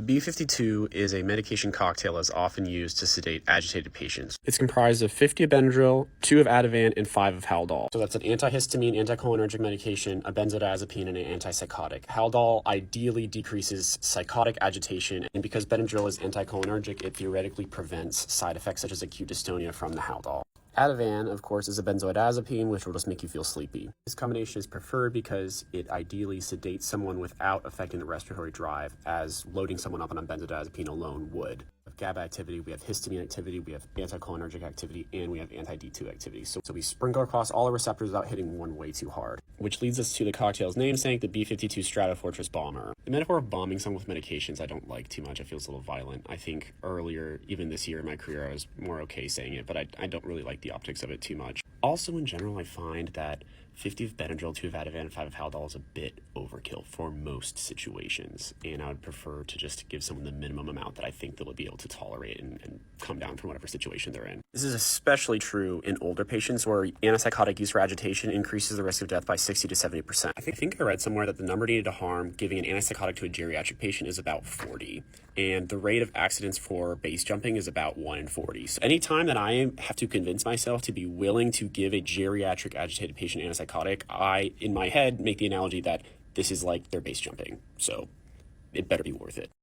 The B52 is a medication cocktail that's often used to sedate agitated patients. It's comprised of 50 of Benadryl, 2 of Ativan, and 5 of Haldol. So that's an antihistamine, anticholinergic medication, a benzodiazepine, and an antipsychotic. Haldol ideally decreases psychotic agitation, and because Benadryl is anticholinergic, it theoretically prevents side effects such as acute dystonia from the Haldol. Ativan, of course, is a benzodiazepine, which will just make you feel sleepy. This combination is preferred because it ideally sedates someone without affecting the respiratory drive, as loading someone up on a benzodiazepine alone would. We have GABA activity, we have histamine activity, we have anticholinergic activity, and we have anti-D2 activity. So we sprinkle across all the receptors without hitting one way too hard. Which leads us to the cocktail's namesake, the B52 Stratofortress Bomber. The metaphor of bombing someone with medications I don't like too much. It feels a little violent. I think earlier, even this year in my career, I was more okay saying it, but I don't really like the optics of it too much. Also, in general, I find that 50 of Benadryl, 2 of Ativan, and 5 of Haldol is a bit overkill for most situations, and I would prefer to just give someone the minimum amount that I think they'll be able to tolerate and come down from whatever situation they're in. This is especially true in older patients where antipsychotic use for agitation increases the risk of death by 60 to 70%. I think I read somewhere that the number needed to harm giving an antipsychotic to a geriatric patient is about 40, and the rate of accidents for base jumping is about 1 in 40. So anytime that I have to convince myself to be willing to give a geriatric agitated patient antipsychotic, I, in my head, make the analogy that this is like their base jumping. So it better be worth it.